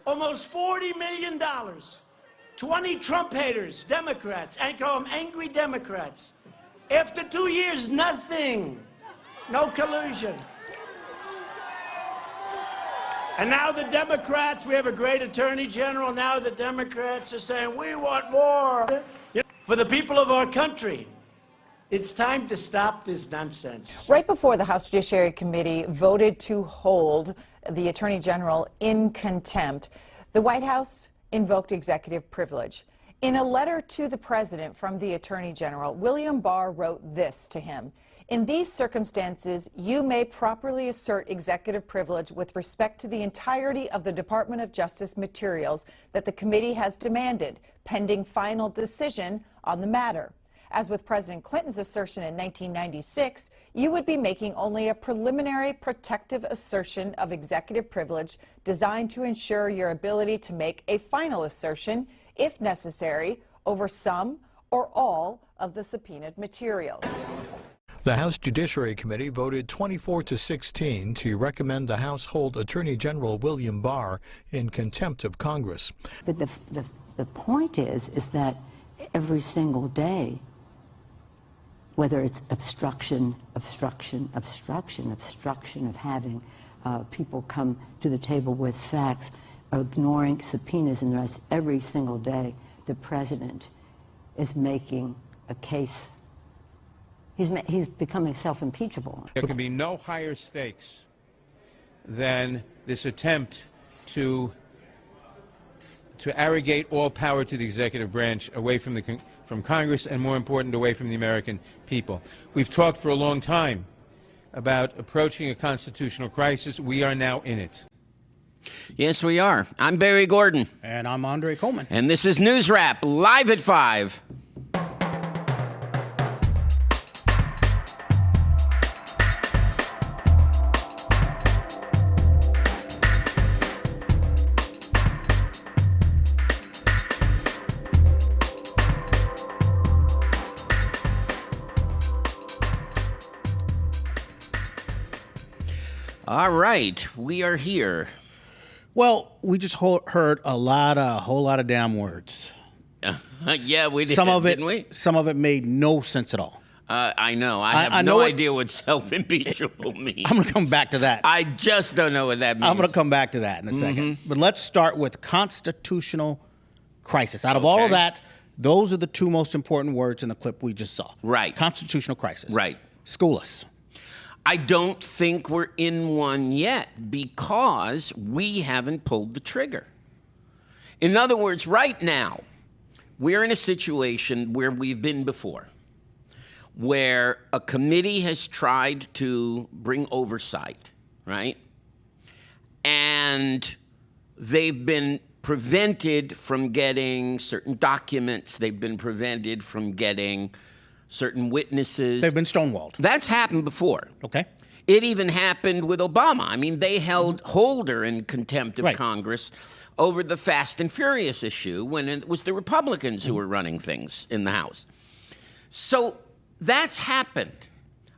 almost $40 million. 20 Trump haters, Democrats, and call them angry Democrats. After 2 years, nothing. No collusion. And now the Democrats, we have a great attorney general, now the Democrats are saying, we want more. For the people of our country, it's time to stop this nonsense. Right before the House Judiciary Committee voted to hold the Attorney General in contempt, the White House invoked executive privilege. In a letter to the President from the Attorney General, William Barr wrote this to him. In these circumstances, you may properly assert executive privilege with respect to the entirety of the Department of Justice materials that the committee has demanded, pending final decision on the matter. As with President Clinton's assertion in 1996, you would be making only a preliminary protective assertion of executive privilege designed to ensure your ability to make a final assertion, if necessary, over some or all of the subpoenaed materials. The House Judiciary Committee voted 24-16 to recommend the House hold Attorney General William Barr in contempt of Congress. But the point is that every single day, whether it's obstruction of having people come to the table with facts, ignoring subpoenas and the rest, every single day, the president is making a case. He's becoming self-impeachable. There can be no higher stakes than this attempt to arrogate all power to the executive branch away from Congress, and more important, away from the American people. We've talked for a long time about approaching a constitutional crisis. We are now in it. Yes, we are. I'm Barry Gordon. And I'm Andre Coleman. And this is NewsRap, live at 5. All right, we are here. Well, we just heard a whole lot of damn words. Yeah, we did. Didn't we? Some of it made no sense at all. I know. I have no idea what self-impeachable means. I'm going to come back to that. I just don't know what that means. I'm going to come back to that in a second. But let's start with constitutional crisis. Out of all of that, those are the two most important words in the clip we just saw. Right. Constitutional crisis. Right. School us. I don't think we're in one yet because we haven't pulled the trigger. In other words, right now, we're in a situation where we've been before, where a committee has tried to bring oversight, right? And they've been prevented from getting certain documents. They've been prevented from getting certain witnesses. They've been stonewalled. That's happened before. Okay. It even happened with Obama. I mean, they held Holder in contempt of Congress over the Fast and Furious issue when it was the Republicans who were running things in the House. So that's happened.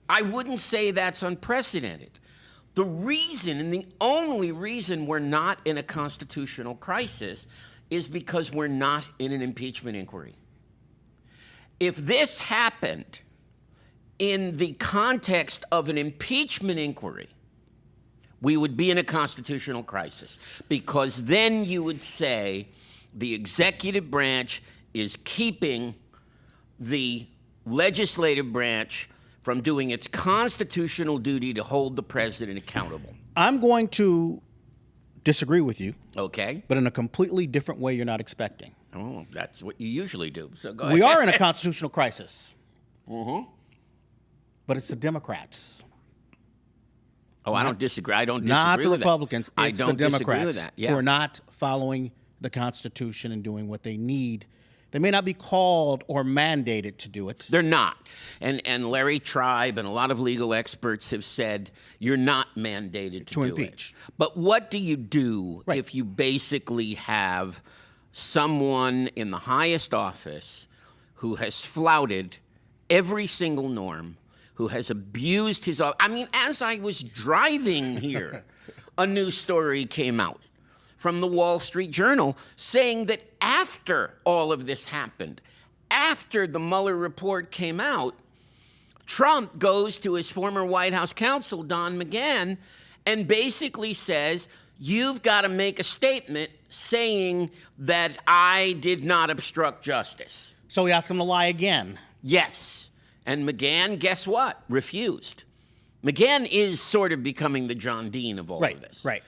I wouldn't say that's unprecedented. The reason, and the only reason we're not in a constitutional crisis is because we're not in an impeachment inquiry. If this happened in the context of an impeachment inquiry, we would be in a constitutional crisis, because then you would say the executive branch is keeping the legislative branch from doing its constitutional duty to hold the president accountable. I'm going to disagree with you. Okay. But in a completely different way you're not expecting. Oh, that's what you usually do. So go ahead. We are in a constitutional crisis. Mm-hmm. But it's the Democrats. Oh, I don't disagree. I don't disagree not with the that. Republicans. I It's don't the disagree with Democrats that. Yeah. who are not following the Constitution and doing what they need. They may not be called or mandated to do it. They're not. And Larry Tribe and a lot of legal experts have said you're not mandated to do impeach. it. But what do you do if you basically have someone in the highest office who has flouted every single norm, who has abused his office? I mean, as I was driving here, a new story came out from the Wall Street Journal saying that after all of this happened, after the Mueller report came out, Trump goes to his former White House counsel, Don McGahn, and basically says, you've got to make a statement saying that I did not obstruct justice. So he asked him to lie again. Yes. And McGahn, guess what? Refused. McGahn is sort of becoming the John Dean of all of this. Right.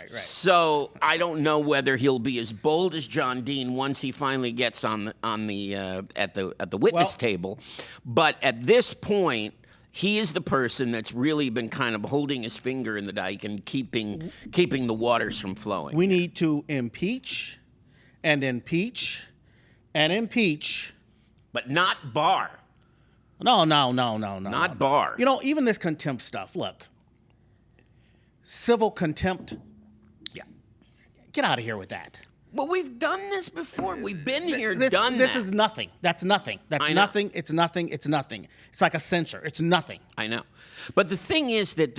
So I don't know whether he'll be as bold as John Dean once he finally gets at the witness table. But at this point, he is the person that's really been kind of holding his finger in the dike and keeping the waters from flowing. We need to impeach and impeach and impeach. But not Barr. No. Not Barr. You know, even this contempt stuff, look. Civil contempt. Yeah. Get out of here with that. Well, we've done this before. We've been here, This is nothing. That's nothing. That's I know. nothing. It's nothing. It's nothing. It's like a censure. It's nothing. I know. But the thing is that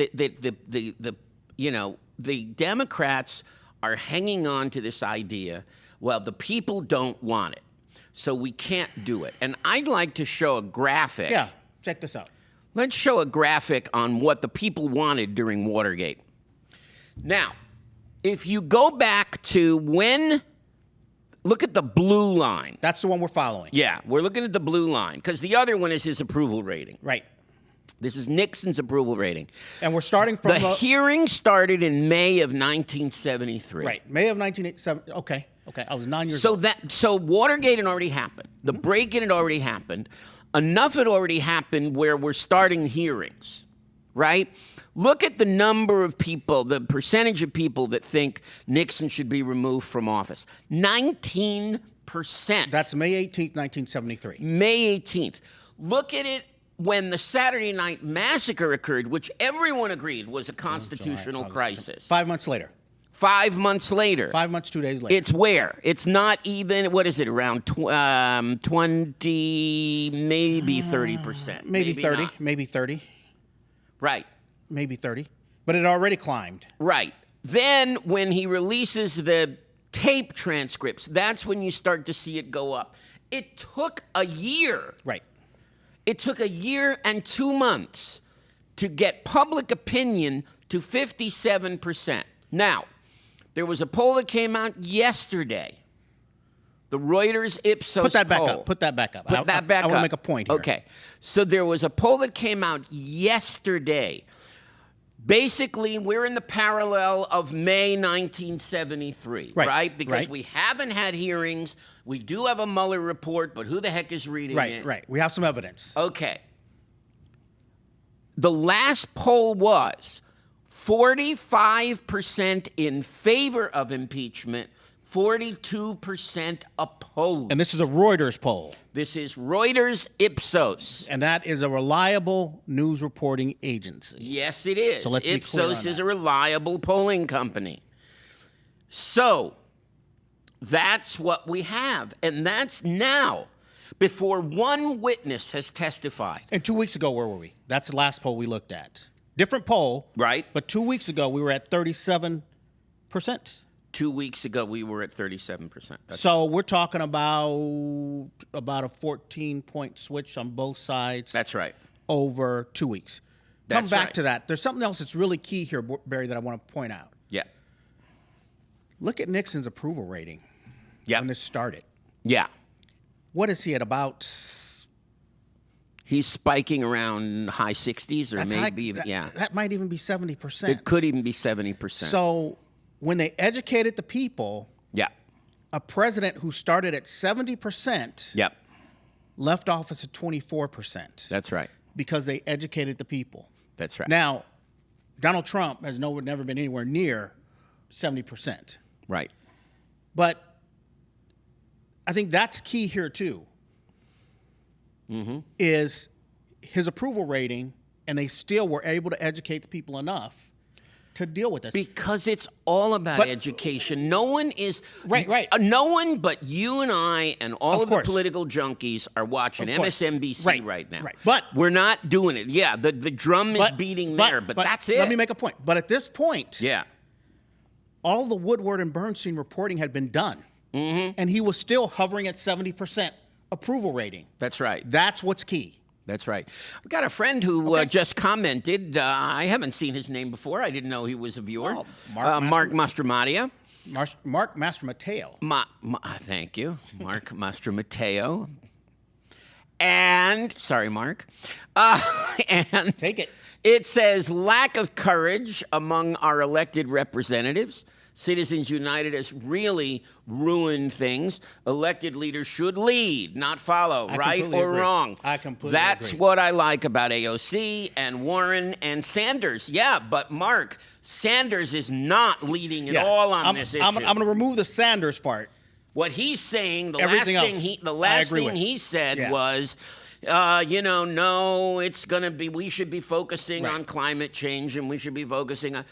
the Democrats are hanging on to this idea, well, the people don't want it, so we can't do it. And I'd like to show a graphic. Yeah, check this out. Let's show a graphic on what the people wanted during Watergate. Now, if you go back to look at the blue line. That's the one we're following. Yeah, we're looking at the blue line, because the other one is his approval rating. Right. This is Nixon's approval rating. And we're starting from the hearing started in May of 1973. Right, May of 1987. Okay, I was 9 years old. So Watergate had already happened. The break-in had already happened. Enough had already happened where we're starting hearings, right? Look at the number of people, the percentage of people that think Nixon should be removed from office. 19%. That's May 18th, 1973. May 18th. Look at it when the Saturday Night Massacre occurred, which everyone agreed was a constitutional crisis. 5 months later. 5 months later. 5 months, 2 days later. It's where? It's not even, what is it, around 20, maybe 30%. Maybe 30. Not. Maybe 30. Right. Maybe 30. But it already climbed. Right. Then when he releases the tape transcripts, that's when you start to see it go up. It took a year. Right. It took a year and 2 months to get public opinion to 57%. Now, there was a poll that came out yesterday. The Reuters Ipsos Put that back poll. up. Put that back up. Put that back up. I want to make a point here. Okay. So there was a poll that came out yesterday. Basically, we're in the parallel of May 1973, right? Because we haven't had hearings. We do have a Mueller report, but who the heck is reading it? Right. We have some evidence. Okay. The last poll was 45% in favor of impeachment, 42% opposed. And this is a Reuters poll. This is Reuters Ipsos. And that is a reliable news reporting agency. Yes, it is. So let's be clear on Ipsos is that. a reliable polling company. So that's what we have. And that's now, before one witness has testified. And 2 weeks ago, where were we? That's the last poll we looked at. Different poll. Right. But 2 weeks ago, we were at 37%. 2 weeks ago, we were at 37%. So we're talking about a 14-point switch on both sides. That's right. Over 2 weeks. Come That's back right. to that. There's something else that's really key here, Barry, that I want to point out. Yeah. Look at Nixon's approval rating when this started. Yeah. What is he at about? He's spiking around high 60s or maybe, That might even be 70%. It could even be 70%. So when they educated the people, a president who started at 70% left office at 24%. That's right. Because they educated the people. That's right. Now, Donald Trump has never been anywhere near 70%. Right. But I think that's key here too. Is his approval rating, and they still were able to educate the people enough to deal with this. Because it's all about education. No one is no one but you and I and all of the political junkies are watching MSNBC right now. But we're not doing it. Yeah, the drum is beating there, but that's it. Let me make a point. But at this point, all the Woodward and Bernstein reporting had been done. And he was still hovering at 70% approval rating. That's right. That's what's key. That's right. I've got a friend who just commented. I haven't seen his name before. I didn't know he was a viewer. Oh, Mark Mastromateo. Mark Mastromateo. Thank you, Mark Mastromateo. And, sorry, Mark. And take it. It says, lack of courage among our elected representatives. Citizens United has really ruined things. Elected leaders should lead, not follow, right or wrong. I completely That's agree. what I like about AOC and Warren and Sanders. Yeah, but Mark, Sanders is not leading at all on this issue. I'm going to remove the Sanders part. What he's saying, the Everything last thing else, he said was, no, it's going to be, we should be focusing on climate change and we should be focusing on,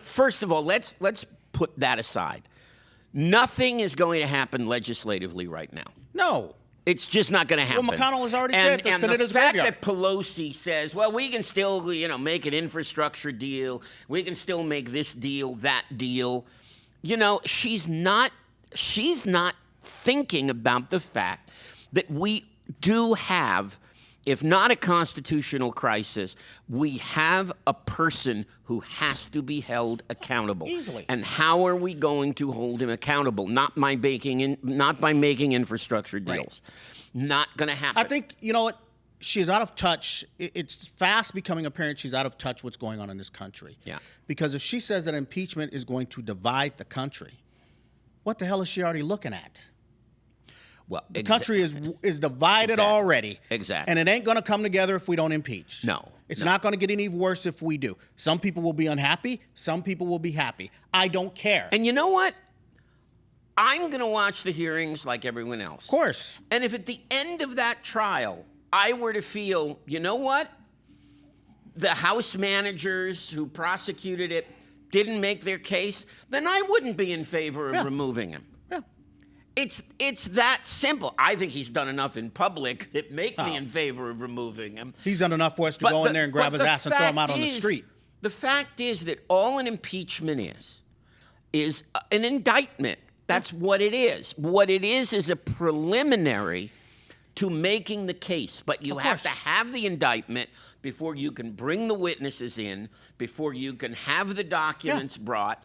first of all, let's put that aside. Nothing is going to happen legislatively right now. No. It's just not going to happen. Well, McConnell has already said the Senate is graveyard. And the fact that Pelosi says, well, we can still, make an infrastructure deal. We can still make this deal, that deal. She's not thinking about the fact that we do have, if not a constitutional crisis, we have a person who has to be held accountable. Easily. And how are we going to hold him accountable? Not by making infrastructure deals. Right. Not going to happen. I think, you know what? She's out of touch. It's fast becoming apparent she's out of touch what's going on in this country. Yeah. Because if she says that impeachment is going to divide the country, what the hell is she already looking at? Well, the country is divided already. Exactly. And it ain't going to come together if we don't impeach. No. It's not going to get any worse if we do. Some people will be unhappy. Some people will be happy. I don't care. And you know what? I'm going to watch the hearings like everyone else. Of course. And if at the end of that trial, I were to feel, you know what? The House managers who prosecuted it didn't make their case, then I wouldn't be in favor of removing him. Yeah. It's that simple. I think he's done enough in public that make me in favor of removing him. He's done enough for us to go in there and grab his ass and throw him out on the street. The fact is that all an impeachment is an indictment. That's what it is. What it is a preliminary to making the case. But you have to have the indictment before you can bring the witnesses in, before you can have the documents brought,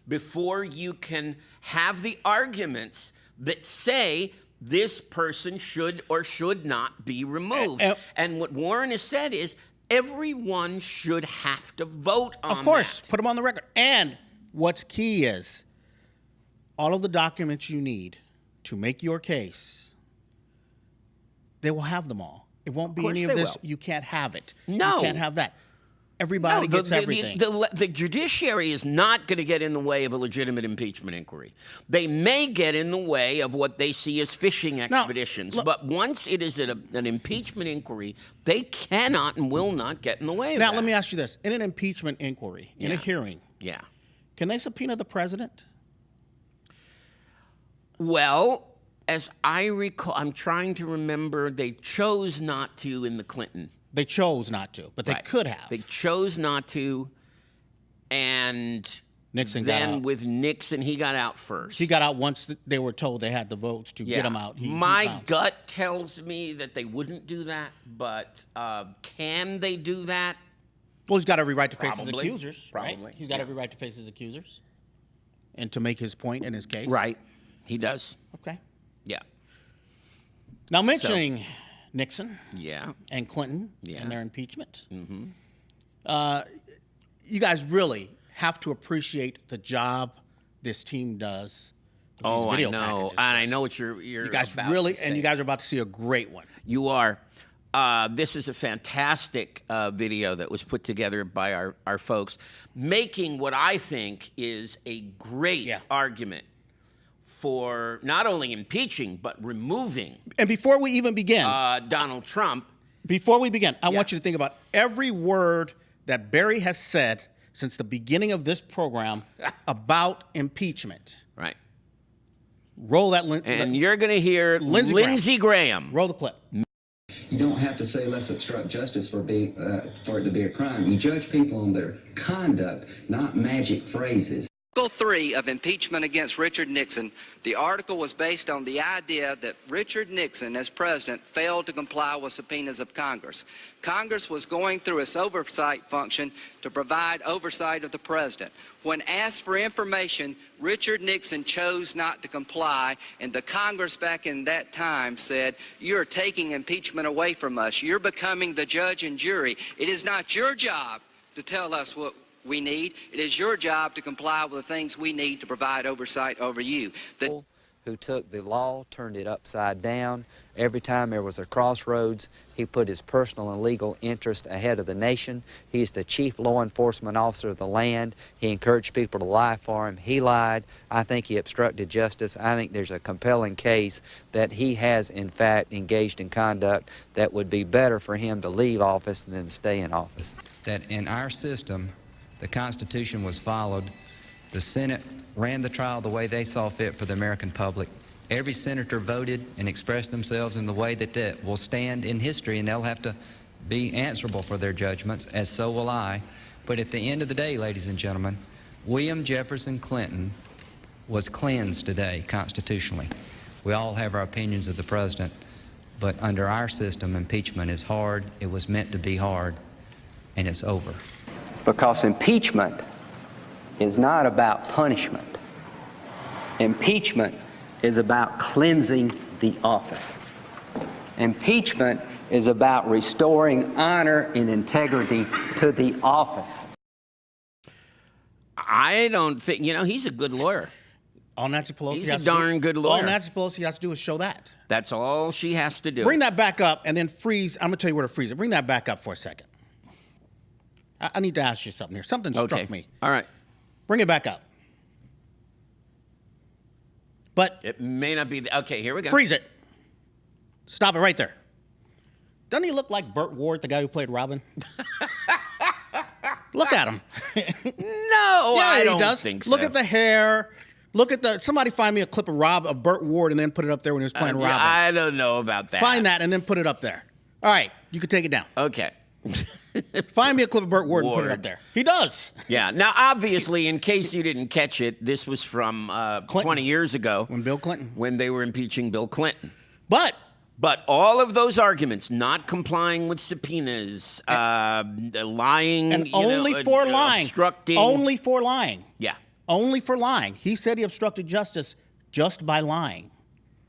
before you can have the arguments that say this person should or should not be removed. And what Warren has said is everyone should have to vote on that. Of course, put them on the record. And what's key is all of the documents you need to make your case, they will have them all. It won't be any of this, you can't have it. No. You can't have that. Everybody gets everything. The judiciary is not going to get in the way of a legitimate impeachment inquiry. They may get in the way of what they see as fishing expeditions. But once it is an impeachment inquiry, they cannot and will not get in the way of that. Now, let me ask you this. In an impeachment inquiry, in a hearing, can they subpoena the president? Well, as I recall, I'm trying to remember, they chose not to in the Clinton. They chose not to, but they could have. They chose not to, and Nixon got out. Then with Nixon, he got out first. He got out once they were told they had the votes to get him out. My gut tells me that they wouldn't do that, but can they do that? Well, he's got every right to face his accusers, Probably. right? He's got every right to face his accusers and to make his point in his case. Right. He does. Okay. Yeah. Now, mentioning Nixon and Clinton and their impeachment, you guys really have to appreciate the job this team does with these video I know. packages. And I know what you guys about really, to say. and you guys are about to see a great one. You are. This is a fantastic video that was put together by our folks, making what I think is a great argument for not only impeaching, but removing. And before we even begin, Donald Trump. Before we begin, I want you to think about every word that Barry has said since the beginning of this program about impeachment. Right. Roll that. And you're going to hear Lindsey Graham. Roll the clip. You don't have to say let's obstruct justice for it to be a crime. You judge people on their conduct, not magic phrases. Article 3 of impeachment against Richard Nixon, the article was based on the idea that Richard Nixon, as president, failed to comply with subpoenas of Congress. Congress was going through its oversight function to provide oversight of the president. When asked for information, Richard Nixon chose not to comply, and the Congress back in that time said, "You're taking impeachment away from us. You're becoming the judge and jury. It is not your job to tell us what we need. It is your job to comply with the things we need to provide oversight over you." Who took the law, turned it upside down. Every time there was a crossroads, he put his personal and legal interest ahead of the nation. He's the chief law enforcement officer of the land. He encouraged people to lie for him. He lied. I think he obstructed justice. I think there's a compelling case that he has, in fact, engaged in conduct that would be better for him to leave office than to stay in office. That in our system, the Constitution was followed. The Senate ran the trial the way they saw fit for the American public. Every senator voted and expressed themselves in the way that will stand in history, and they'll have to be answerable for their judgments, as so will I. But at the end of the day, ladies and gentlemen, William Jefferson Clinton was cleansed today constitutionally. We all have our opinions of the president, but under our system, impeachment is hard. It was meant to be hard, and it's over. Because impeachment is not about punishment. Impeachment is about cleansing the office. Impeachment is about restoring honor and integrity to the office. I don't think, he's a good lawyer. All Nancy Pelosi He's a darn good lawyer. All Nancy Pelosi has to do is show that. That's all she has to do. Bring that back up and then freeze. I'm going to tell you where to freeze it. Bring that back up for a second. I need to ask you something here. Something struck me. All right. Bring it back up. But it may not be. Okay, here we go. Freeze it. Stop it right there. Doesn't he look like Burt Ward, the guy who played Robin? Look at him. No, yeah, I don't does. think so. Look at the hair. Look at the. Somebody find me a clip of Burt Ward and then put it up there when he was playing Robin. I don't know about that. Find that and then put it up there. All right, you can take it down. Okay. Find me a clip of Burt Ward and put it up there. He does. Yeah. Now, obviously, in case you didn't catch it, this was from 20 years ago. When Bill Clinton. When they were impeaching Bill Clinton. But all of those arguments, not complying with subpoenas, lying, and only for lying. Obstructing. Only for lying. Yeah. Only for lying. He said he obstructed justice just by lying.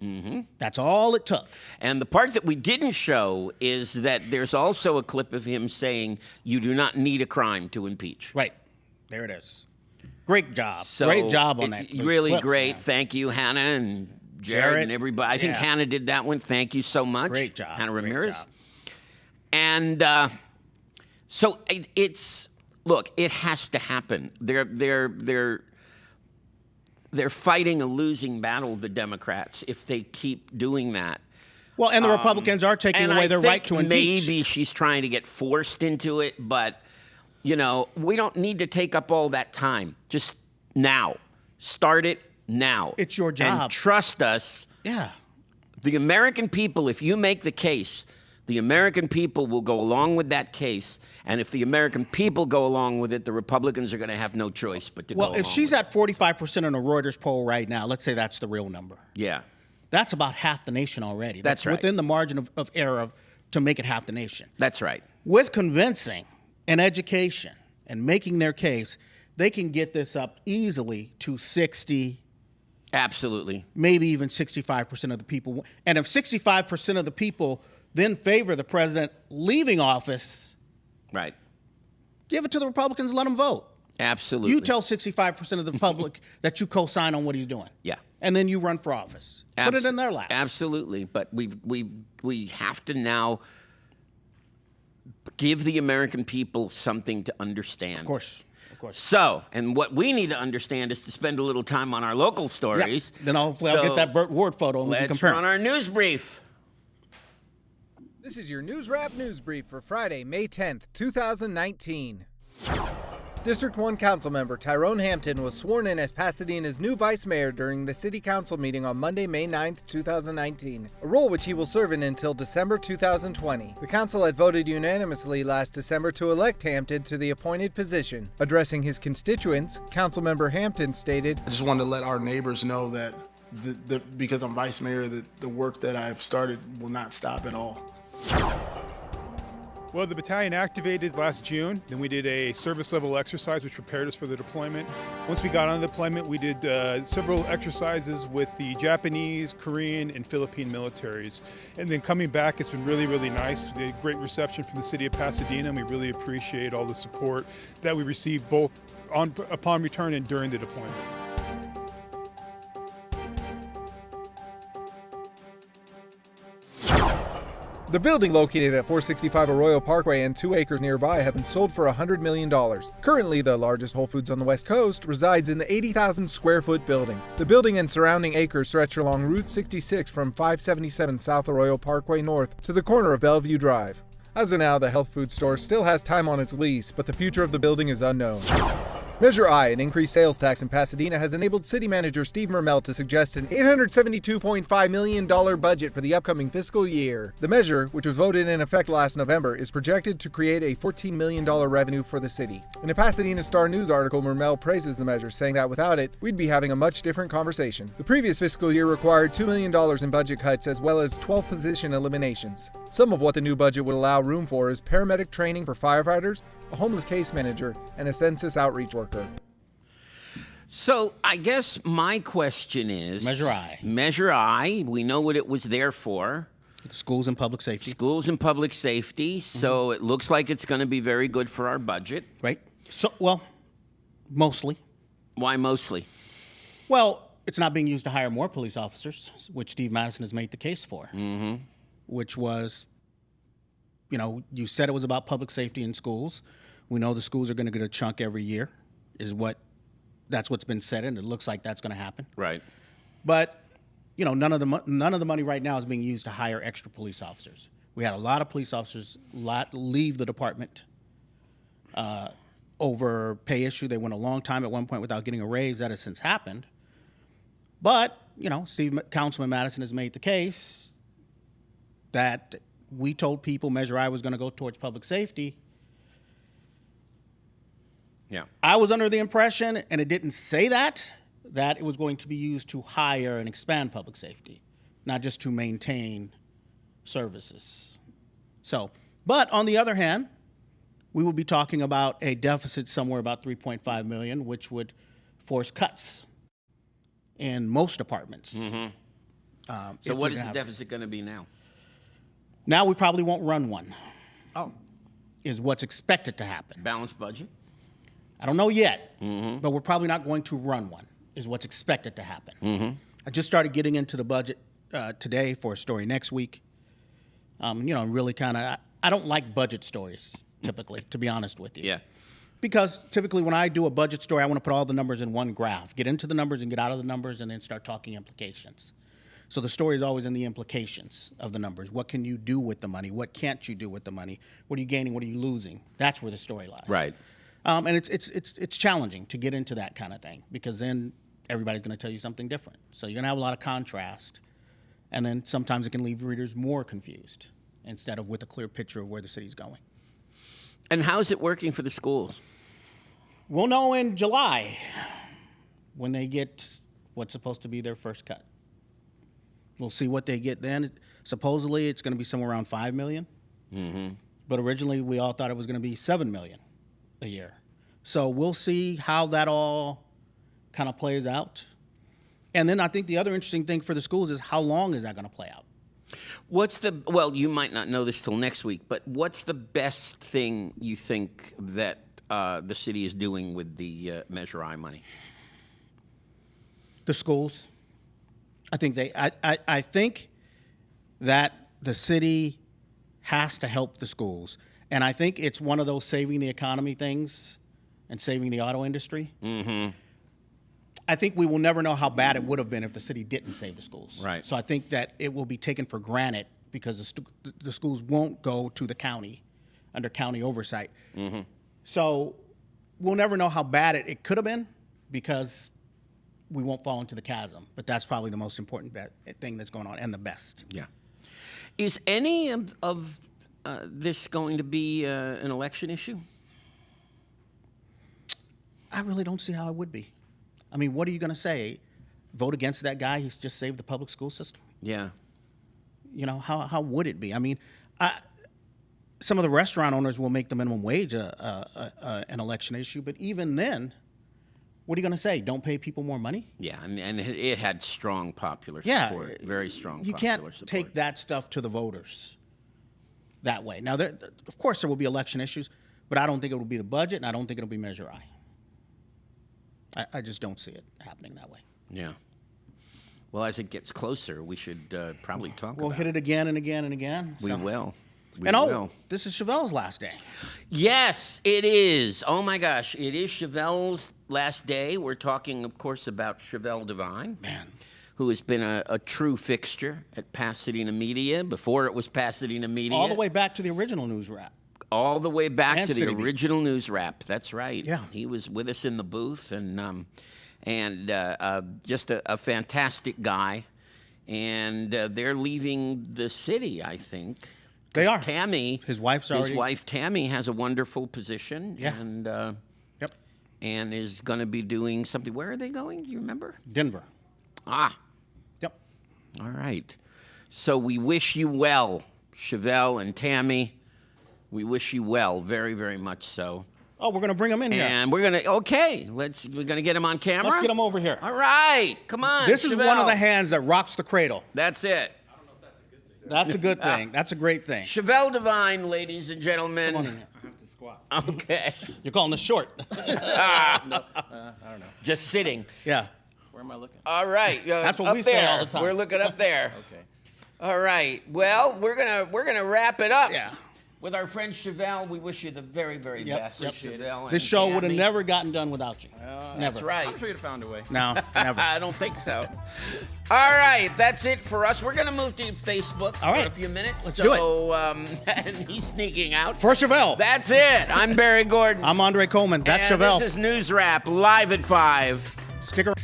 Mm-hmm. That's all it took. And the part that we didn't show is that there's also a clip of him saying you do not need a crime to impeach. Right. There it is. Great job. Great job on that. Really clips, great. man. Thank you, Hannah and Jared and everybody. I think Hannah did that one. Thank you so much. Great job. Hannah Ramirez. Job. And so look, it has to happen. They're fighting a losing battle, the Democrats, if they keep doing that. Well, and the Republicans are taking away their right to impeach. Maybe she's trying to get forced into it, but, we don't need to take up all that time. Just now. Start it now. It's your job. And trust us. Yeah. The American people, if you make the case, the American people will go along with that case. And if the American people go along with it, the Republicans are going to have no choice but to go along. Well, if she's at 45% on a Reuters poll right now, let's say that's the real number. Yeah. That's about half the nation already. That's right. Within the margin of error to make it half the nation. That's right. With convincing and education and making their case, they can get this up easily to 60. Absolutely. Maybe even 65% of the people. And if 65% of the people then favor the president leaving office, right, give it to the Republicans, let them vote. Absolutely. You tell 65% of the public that you co-sign on what he's doing. Yeah. And then you run for office. Put it in their laps. Absolutely. But we have to now give the American people something to understand. Of course. Of course. So, and what we need to understand is to spend a little time on our local stories. Yep. Then I'll get that Burt Ward photo and we can compare. Let's run our news brief. This is your NewsRap News Brief for Friday, May 10th, 2019. District 1 Councilmember Tyrone Hampton was sworn in as Pasadena's new vice mayor during the City Council meeting on Monday, May 9, 2019, a role which he will serve in until December 2020. The council had voted unanimously last December to elect Hampton to the appointed position. Addressing his constituents, Councilmember Hampton stated, I just wanted to let our neighbors know that because I'm vice mayor, the work that I've started will not stop at all. Well, the battalion activated last June. Then we did a service level exercise which prepared us for the deployment. Once we got on the deployment, we did several exercises with the Japanese, Korean, and Philippine militaries. And then coming back, it's been really, really nice. We had great reception from the city of Pasadena, and we really appreciate all the support that we received both upon return and during the deployment. the building located at 465 Arroyo Parkway and 2 acres nearby have been sold for $100 million. Currently, the largest Whole Foods on the West Coast resides in the 80,000 square foot building. The building and surrounding acres stretch along Route 66 from 577 South Arroyo Parkway North to the corner of Bellevue Drive. As of now, the health food store still has time on its lease, but the future of the building is unknown. Measure I, an increased sales tax in Pasadena, has enabled City Manager Steve Mermel to suggest an $872.5 million budget for the upcoming fiscal year. The measure, which was voted in effect last November, is projected to create a $14 million revenue for the city. In a Pasadena Star News article, Mermel praises the measure, saying that without it, we'd be having a much different conversation. The previous fiscal year required $2 million in budget cuts as well as 12 position eliminations. Some of what the new budget would allow room for is paramedic training for firefighters, a homeless case manager, and a census outreach worker. So I guess my question is... Measure I. Measure I. We know what it was there for. Schools and public safety. Schools and public safety. So it looks like it's going to be very good for our budget. Right. So, well, mostly. Why mostly? Well, it's not being used to hire more police officers, which Steve Madison has made the case for. Mm-hmm. Which was, you know, you said it was about public safety in schools. We know the schools are going to get a chunk every year, that's what's been said, and it looks like that's going to happen. Right. But, you know, none of the money right now is being used to hire extra police officers. We had a lot of police officers leave the department over pay issue. They went a long time at one point without getting a raise. That has since happened. But, you know, Councilman Madison has made the case that we told people Measure I was going to go towards public safety. Yeah. I was under the impression, and it didn't say that it was going to be used to hire and expand public safety, not just to maintain services. So, but on the other hand, we will be talking about a deficit somewhere about $3.5 million, which would force cuts in most departments. Mm-hmm. So what is the deficit going to be now? Now we probably won't run one. Oh. Is what's expected to happen. Balanced budget? I don't know yet, mm-hmm. but we're probably not going to run one, is what's expected to happen. Mm-hmm. I just started getting into the budget today for a story next week. You know, really kind of, I don't like budget stories, typically, to be honest with you. Yeah. Because typically when I do a budget story, I want to put all the numbers in one graph, get into the numbers and get out of the numbers, and then start talking implications. So the story is always in the implications of the numbers. What can you do with the money? What can't you do with the money? What are you gaining? What are you losing? That's where the story lies. Right. And it's challenging to get into that kind of thing, because then everybody's going to tell you something different. So you're going to have a lot of contrast, and then sometimes it can leave readers more confused instead of with a clear picture of where the city's going. And how's it working for the schools? We'll know in July when they get what's supposed to be their first cut. We'll see what they get then. Supposedly it's going to be somewhere around $5 million. Mm-hmm. But originally we all thought it was going to be $7 million a year. So we'll see how that all kind of plays out. And then I think the other interesting thing for the schools is how long is that going to play out? Well, you might not know this till next week, but what's the best thing you think that the city is doing with the Measure I money? The schools. I think I think that the city has to help the schools. And I think it's one of those saving the economy things and saving the auto industry. Mm-hmm. I think we will never know how bad it would have been if the city didn't save the schools. Right. So I think that it will be taken for granted because the schools won't go to the county under county oversight. Mm-hmm. So we'll never know how bad it could have been because we won't fall into the chasm. But that's probably the most important thing that's going on and the best. Yeah. Is any of this going to be an election issue? I really don't see how it would be. I mean, what are you going to say? Vote against that guy? He's just saved the public school system? Yeah. You know, how would it be? I mean, some of the restaurant owners will make the minimum wage an election issue, but even then, what are you going to say? Don't pay people more money? Yeah, and it had strong popular support, very strong you popular can't support. Take that stuff to the voters that way. Now, of course, there will be election issues, but I don't think it will be the budget, and I don't think it'll be Measure I. I just don't see it happening that way. Yeah. Well, as it gets closer, we should probably talk about it. We'll hit it again and again and again. We will. This is Chevelle's last day. Yes, it is. Oh, my gosh. It is Chevelle's last day. We're talking, of course, about Chevelle Devine, who has been a true fixture at Pasadena Media before it was Pasadena Media. All the way back to the original NewsRap. All the way back to the City Beat. Original NewsRap. That's right. Yeah. He was with us in the booth, and just a fantastic guy. And they're leaving the city, I think. They are. Tammy, his wife Tammy, has a wonderful position. Yeah. And and is going to be doing something. Where are they going? Do you remember? Denver. Ah. Yep. All right. So we wish you well, Chevelle and Tammy. We wish you well, very, very much so. Oh, we're going to bring him in here. And we're going to, we're going to get him on camera? Let's get him over here. All right. Come on, This is Chevelle. one of the hands that rocks the cradle. That's it. That's a good thing. That's a great thing. Chevelle Devine, ladies and gentlemen. Come on in here. I have to squat. Okay. You're calling this short. I don't know. Just sitting. Yeah. Where am I looking? All right. That's what up we say there. all the time. We're looking up there. Okay. All right. Well, we're gonna wrap it up. Yeah. With our friend Chevelle, we wish you the very, very best. Chevelle. This show would have never gotten done without you. Never. That's right. I'm sure you'd have found a way. No, never. I don't think so. All right, that's it for us. We're going to move to Facebook All right. for a few minutes. Let's do it. And he's sneaking out. For Chevelle. That's it. I'm Barry Gordon. I'm Andre Coleman. That's and Chevelle. This is NewsRap, live at 5. Stick around.